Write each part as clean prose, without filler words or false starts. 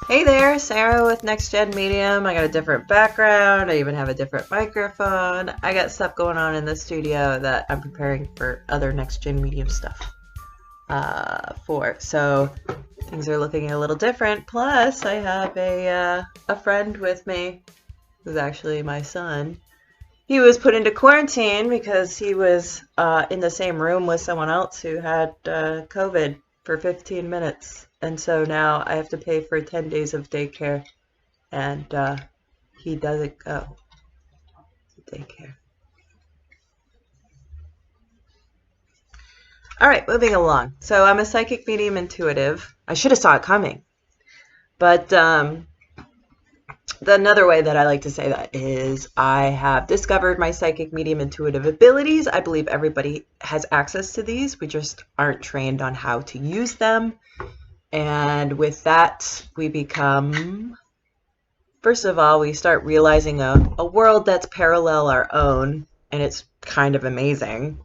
Hey there, Sarah with Next Gen Medium. I got a different background. I even have a different microphone. I got stuff going on in the studio that I'm preparing for other Next Gen Medium stuff for. So things are looking a little different. Plus, I have a friend with me who's actually my son. He was put into quarantine because he was in the same room with someone else who had COVID for 15 minutes. And so now I have to pay for 10 days of daycare, and he doesn't go to daycare. All right, moving along. So I'm a psychic medium intuitive. I should have saw it coming. But another way that I like to say that is I have discovered my psychic medium intuitive abilities. I believe everybody has access to these. We just aren't trained on how to use them. And with that, we become, first of all, we start realizing a world that's parallel our own, and it's kind of amazing.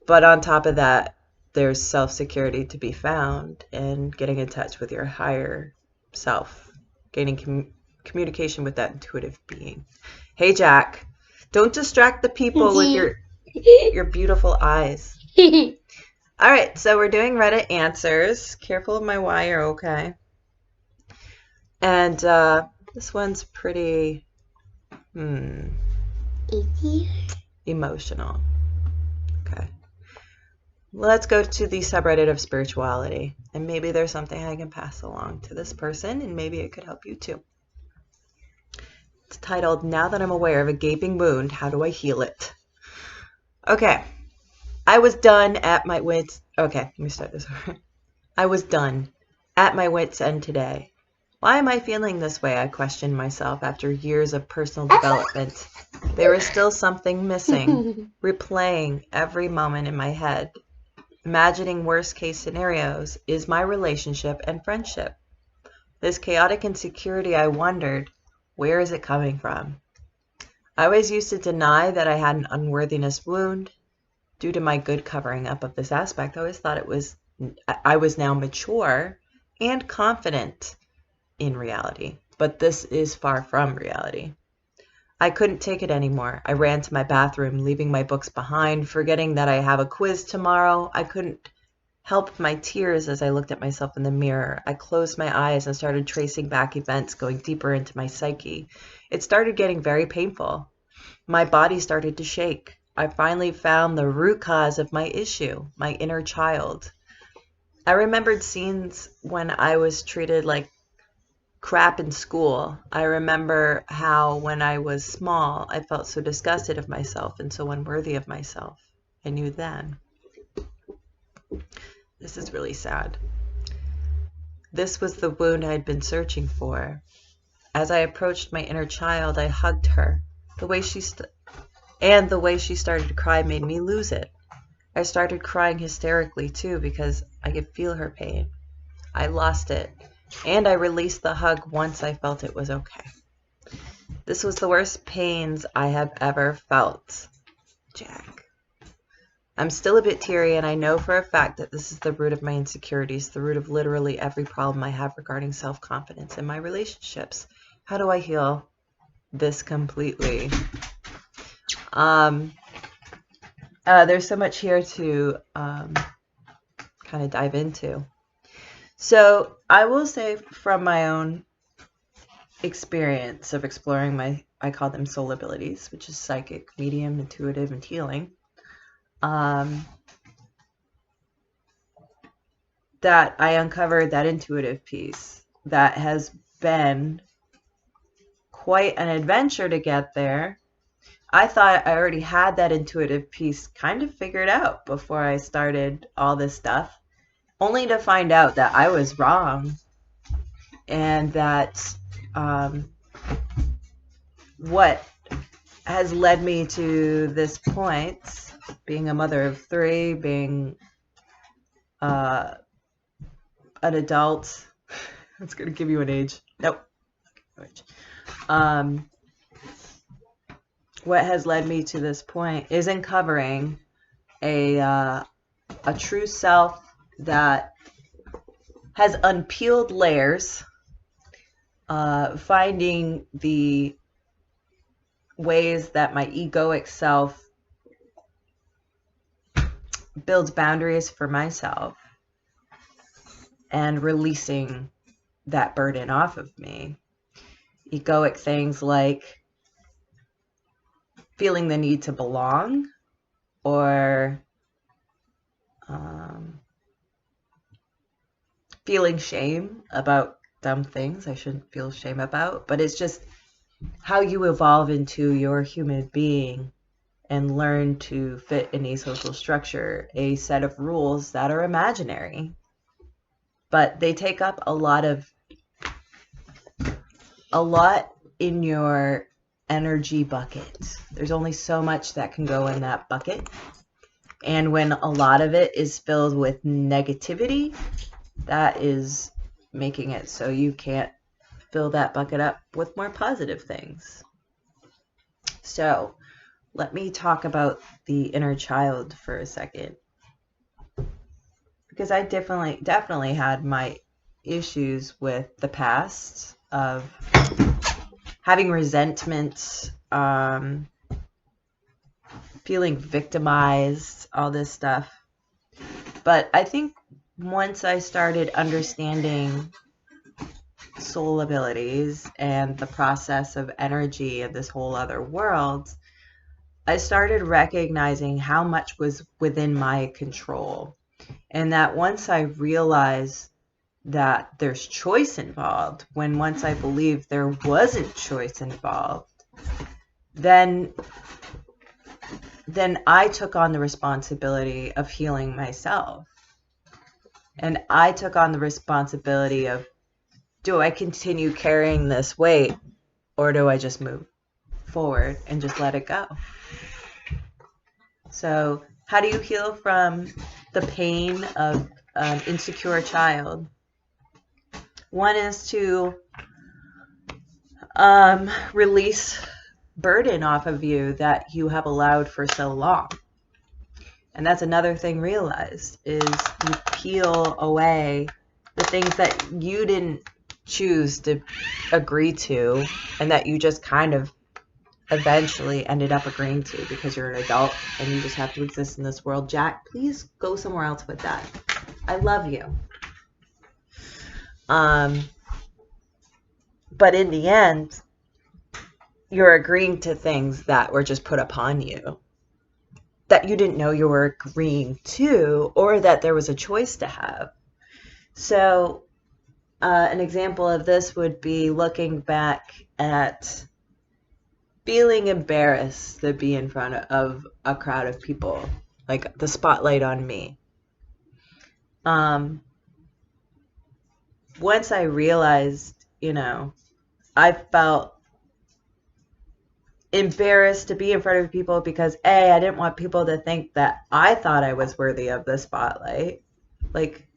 But on top of that, there's self-security to be found and getting in touch with your higher self, gaining communication with that intuitive being. Hey, Jack, don't distract the people with your beautiful eyes. All right, so we're doing Reddit answers. Careful of my wire, okay? And this one's pretty emotional. Okay. Let's go to the subreddit of spirituality. And maybe there's something I can pass along to this person, and maybe it could help you too. It's titled, Now That I'm Aware of a Gaping Wound, How Do I Heal It? Okay. I was done at my wits. Okay, let me start this over. I was done at my wits' end today. Why am I feeling this way? I questioned myself after years of personal development. There was still something missing, replaying every moment in my head. Imagining worst case scenarios is my relationship and friendship. This chaotic insecurity, I wondered, where is it coming from? I always used to deny that I had an unworthiness wound. Due to my good covering up of this aspect, I always thought I was now mature and confident in reality, but this is far from reality. I couldn't take it anymore. I ran to my bathroom, leaving my books behind, forgetting that I have a quiz tomorrow. I couldn't help my tears as I looked at myself in the mirror. I closed my eyes and started tracing back events, going deeper into my psyche. It started getting very painful. My body started to shake. I finally found the root cause of my issue, my inner child. I remembered scenes when I was treated like crap in school. I remember how when I was small, I felt so disgusted of myself and so unworthy of myself. I knew then. This is really sad. This was the wound I had been searching for. As I approached my inner child, I hugged her. The way she started to cry made me lose it. I started crying hysterically too because I could feel her pain. I lost it, and I released the hug once I felt it was okay. This was the worst pains I have ever felt. Jack. I'm still a bit teary, and I know for a fact that this is the root of my insecurities, the root of literally every problem I have regarding self-confidence in my relationships. How do I heal this completely? There's so much here to kind of dive into. So I will say from my own experience of exploring I call them soul abilities, which is psychic, medium, intuitive, and healing, that I uncovered that intuitive piece that has been quite an adventure to get there. I thought I already had that intuitive piece kind of figured out before I started all this stuff, only to find out that I was wrong, and that what has led me to this point, being a mother of 3, being an adult, it's going to give you an age. Nope. What has led me to this point is uncovering a true self that has unpeeled layers finding the ways that my egoic self builds boundaries for myself and releasing that burden off of me. Egoic things like feeling the need to belong, or feeling shame about dumb things I shouldn't feel shame about. But it's just how you evolve into your human being and learn to fit in a social structure, a set of rules that are imaginary, but they take up a lot in your energy bucket. There's only so much that can go in that bucket. And when a lot of it is filled with negativity, that is making it so you can't fill that bucket up with more positive things. So let me talk about the inner child for a second, because I definitely had my issues with the past of having resentment, feeling victimized, all this stuff. But I think once I started understanding soul abilities and the process of energy and this whole other world, I started recognizing how much was within my control. And that once I realized that there's choice involved, once I believed there wasn't choice involved, then I took on the responsibility of healing myself. And I took on the responsibility of, do I continue carrying this weight, or do I just move forward and just let it go? So how do you heal from the pain of an insecure child? One is to release burden off of you that you have allowed for so long. And that's another thing realized, is you peel away the things that you didn't choose to agree to and that you just kind of eventually ended up agreeing to because you're an adult and you just have to exist in this world. Jack, please go somewhere else with that. I love you. But in the end, you're agreeing to things that were just put upon you that you didn't know you were agreeing to, or that there was a choice to have. So an example of this would be looking back at feeling embarrassed to be in front of a crowd of people, like the spotlight on me. Once I realized, I felt embarrassed to be in front of people because I didn't want people to think that I thought I was worthy of the spotlight. Like,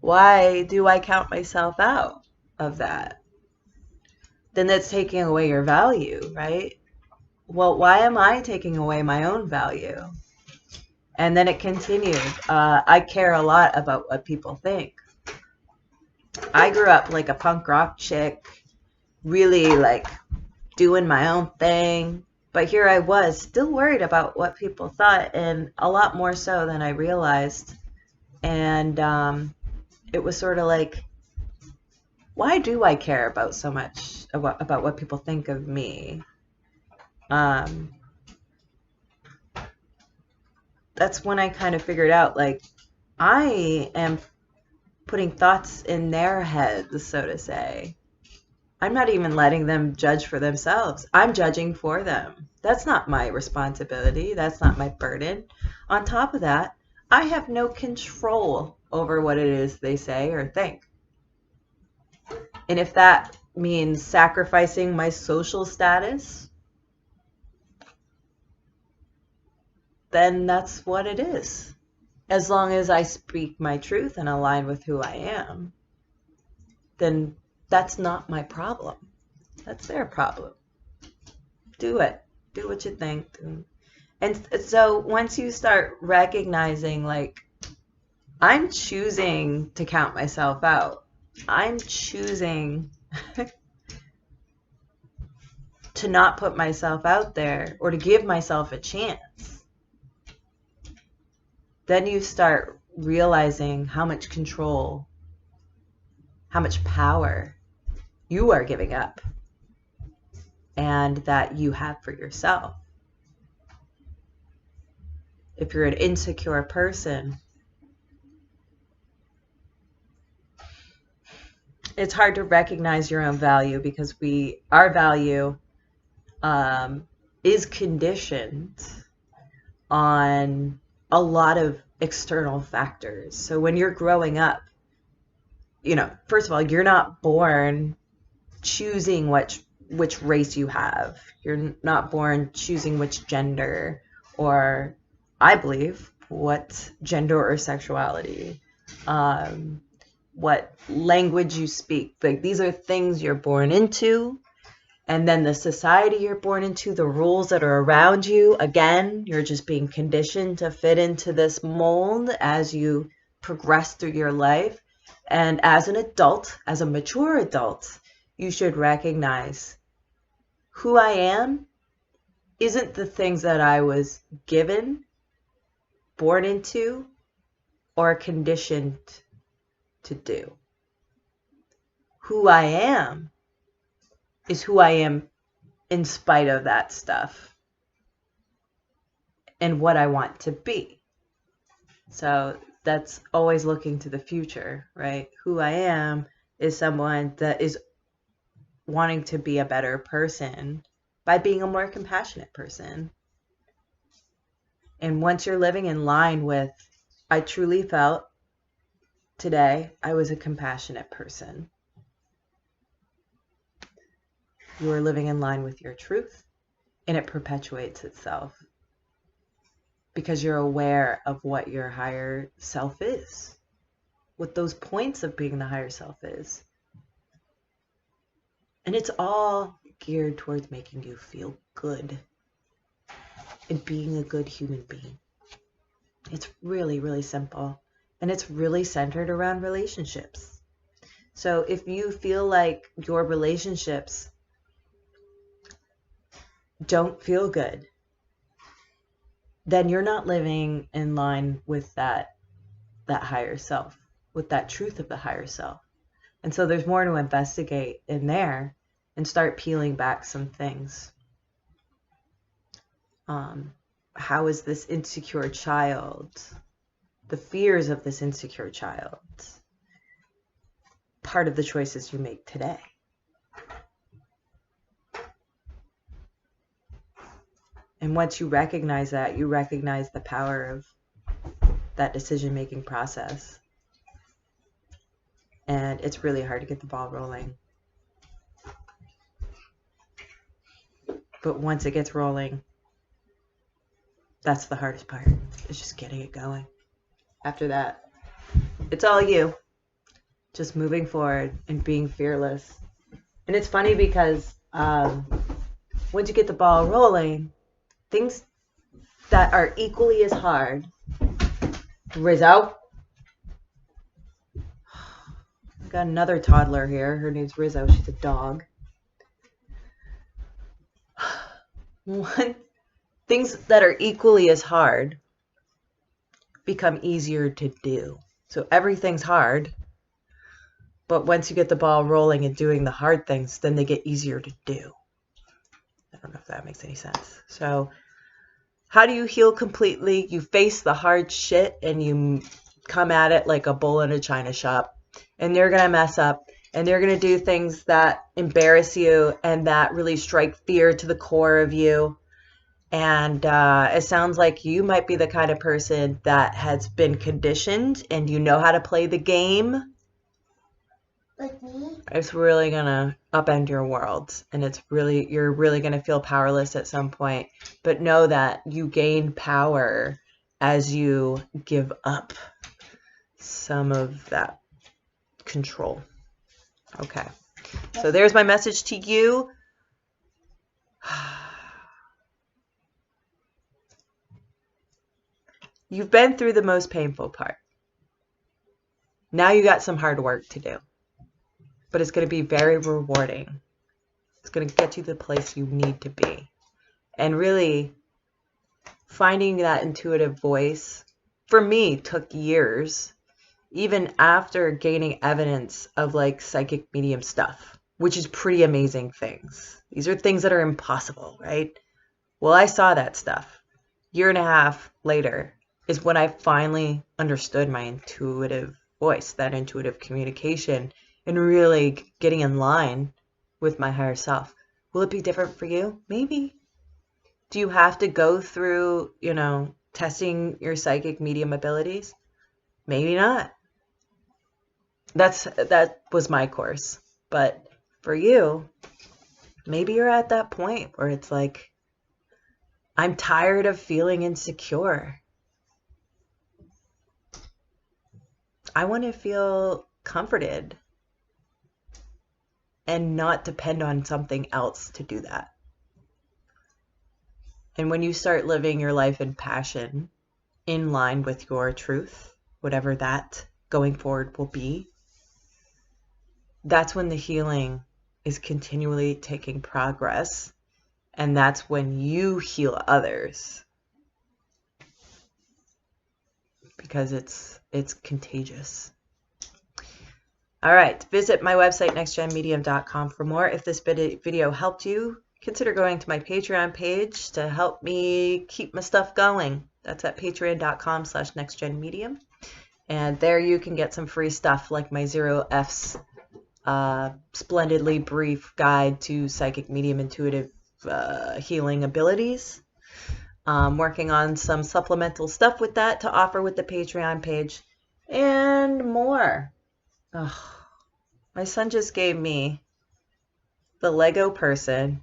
why do I count myself out of that? Then that's taking away your value, right? Well, why am I taking away my own value? And then it continued. I care a lot about what people think. I grew up like a punk rock chick, really like doing my own thing. But here I was still worried about what people thought, and a lot more so than I realized. And it was sort of like, why do I care about so much about what people think of me? That's when I kind of figured out, like, I am putting thoughts in their heads, so to say. I'm not even letting them judge for themselves. I'm judging for them. That's not my responsibility. That's not my burden. On top of that, I have no control over what it is they say or think. And if that means sacrificing my social status, then that's what it is. As long as I speak my truth and align with who I am, then that's not my problem. That's their problem. Do it. Do what you think. And so once you start recognizing, like, I'm choosing to count myself out. I'm choosing to not put myself out there or to give myself a chance, then you start realizing how much control, how much power you are giving up and that you have for yourself. If you're an insecure person, it's hard to recognize your own value because our value is conditioned on a lot of external factors. So when you're growing up, first of all, you're not born choosing which race you have. You're not born choosing which gender, or I believe what gender or sexuality, what language you speak. Like, these are things you're born into. And then the society you're born into, the rules that are around you, again, you're just being conditioned to fit into this mold as you progress through your life. And as an adult, as a mature adult, you should recognize who I am isn't the things that I was given, born into, or conditioned to do. Who I am is who I am in spite of that stuff and what I want to be. So that's always looking to the future, right? Who I am is someone that is wanting to be a better person by being a more compassionate person. And once you're living in line with, I truly felt today I was a compassionate person, you are living in line with your truth, and it perpetuates itself because you're aware of what your higher self is, what those points of being the higher self is. And it's all geared towards making you feel good and being a good human being. It's really, really simple. And it's really centered around relationships. So if you feel like your relationships don't feel good, then you're not living in line with that higher self, with that truth of the higher self. And so there's more to investigate in there and start peeling back some things. How is this insecure child, the fears of this insecure child, part of the choices you make today? And once you recognize that, you recognize the power of that decision-making process. And it's really hard to get the ball rolling. But once it gets rolling, that's the hardest part. It's just getting it going. After that, it's all you. Just moving forward and being fearless. And it's funny because once you get the ball rolling, things that are equally as hard. Rizzo. I got another toddler here. Her name's Rizzo. She's a dog. Things that are equally as hard become easier to do. So everything's hard, but once you get the ball rolling and doing the hard things, then they get easier to do. I don't know if that makes any sense. So how do you heal completely? You face the hard shit and you come at it like a bull in a china shop. And they're going to mess up. And they're going to do things that embarrass you and that really strike fear to the core of you. And it sounds like you might be the kind of person that has been conditioned and you know how to play the game. Like me? It's really going to upend your world. And you're really going to feel powerless at some point. But know that you gain power as you give up some of that control. Okay. So there's my message to you. You've been through the most painful part. Now you got some hard work to do. But it's going to be very rewarding. It's going to get you to the place you need to be. And really finding that intuitive voice, for me, took years, even after gaining evidence of like psychic medium stuff, which is pretty amazing things. These are things that are impossible, right? Well, I saw that stuff. Year and a half later is when I finally understood my intuitive voice, that intuitive communication, and really getting in line with my higher self. Will it be different for you? Maybe. Do you have to go through, testing your psychic medium abilities? Maybe not. That was my course. But for you, maybe you're at that point where it's like, I'm tired of feeling insecure. I want to feel comforted and not depend on something else to do that. And when you start living your life in passion, in line with your truth, whatever that going forward will be, that's when the healing is continually taking progress. And that's when you heal others. Because it's contagious. All right, visit my website, nextgenmedium.com for more. If this video helped you, consider going to my Patreon page to help me keep my stuff going. That's at patreon.com/nextgenmedium. And there you can get some free stuff like my 0F's splendidly brief guide to psychic medium intuitive healing abilities. Working on some supplemental stuff with that to offer with the Patreon page and more. Oh, my son just gave me the Lego person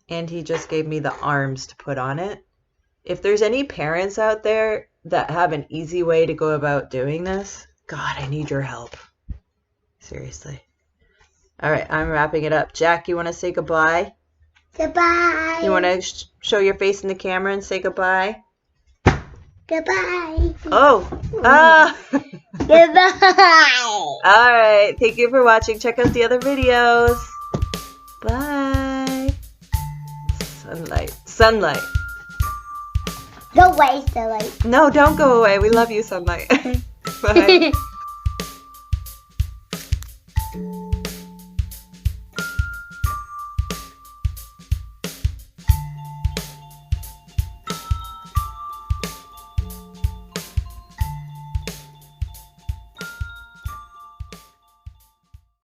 and he just gave me the arms to put on it. If there's any parents out there that have an easy way to go about doing this, God, I need your help. Seriously. All right, I'm wrapping it up. Jack, you want to say goodbye? Goodbye. You want to show your face in the camera and say goodbye? Goodbye. Oh. Ah. Goodbye. All right. Thank you for watching. Check out the other videos. Bye. Sunlight. Go away, silly. No, don't go away. We love you, Sunlight. Bye.